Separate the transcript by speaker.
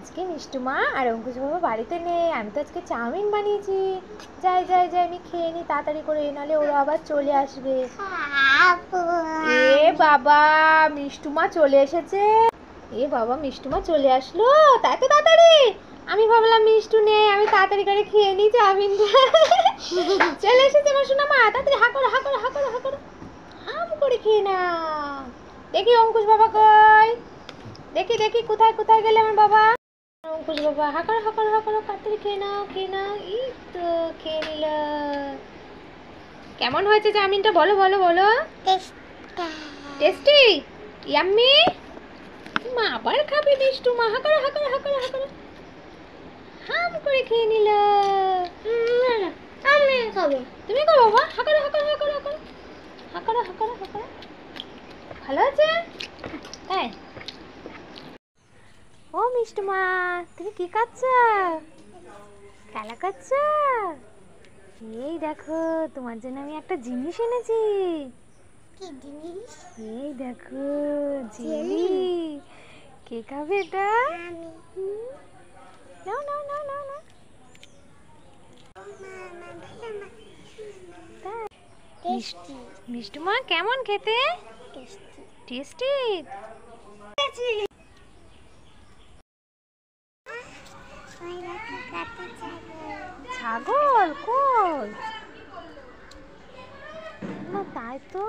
Speaker 1: আজকে মিষ্টু মা আর অঙ্কুশ বাবা বাড়িতে নেই, আমি তো আজকে চাউমিন বানিয়েছি। যাই যাই যাই, আমি খেয়ে নিই তাড়াতাড়ি করে, নাহলে ওরা আবার চলে আসবে। এ বাবা, মিষ্টু মা চলে এসেছে। এ বাবা, মিষ্টু মা চলে আসলো, তাই তো তাড়াতাড়ি। আমি ভাবলাম মিষ্টু নেই, আমি তাড়াতাড়ি করে খেয়ে নিই চাউমিনটা। চলে এসেছে আমার সোনা মা, তাড়াতাড়ি হা করো হা করো হা করো হা করো, হাম করে খেয়ে না। দেখি অঙ্কুশ বাবা কই, দেখি দেখি কোথায় কোথায় গেলে আমার বাবা। অঙ্কুশ বাবা, হা করো হা করো হা করো, তাড়াতাড়ি খেয়ে নাও খেয়ে নাও। এই তো খেয়ে নিল। কেমন হয়েছে চাউমিনটা, বলো বলো বলো। Tasty, yummy. মা আবার খাবে মিষ্টু মা, হা করো হা করো হা করো হা করো, হাম করে খেয়ে নিল। আমি খাবো, তুমি খাবো বাবা, হা করো হা করো হা করো হা করো হা করো হা করো হা করো। ভালো আছে তাই? ও মিষ্টু মা, তুমি কি করছো? খেলা করছো? এই দেখো, তোমার জন্য আমি একটা জিনিস এনেছি।
Speaker 2: কি জিনিস?
Speaker 1: এই দেখো, জেলি। কে খাবে এটা?
Speaker 2: আমি।
Speaker 1: নাও নাও নাও নাও নাও।
Speaker 2: টেস্টি।
Speaker 1: মিষ্টু মা কেমন খেতে?
Speaker 2: টেস্টি।
Speaker 1: টেস্টি। ছাগল কই? না তাই তো।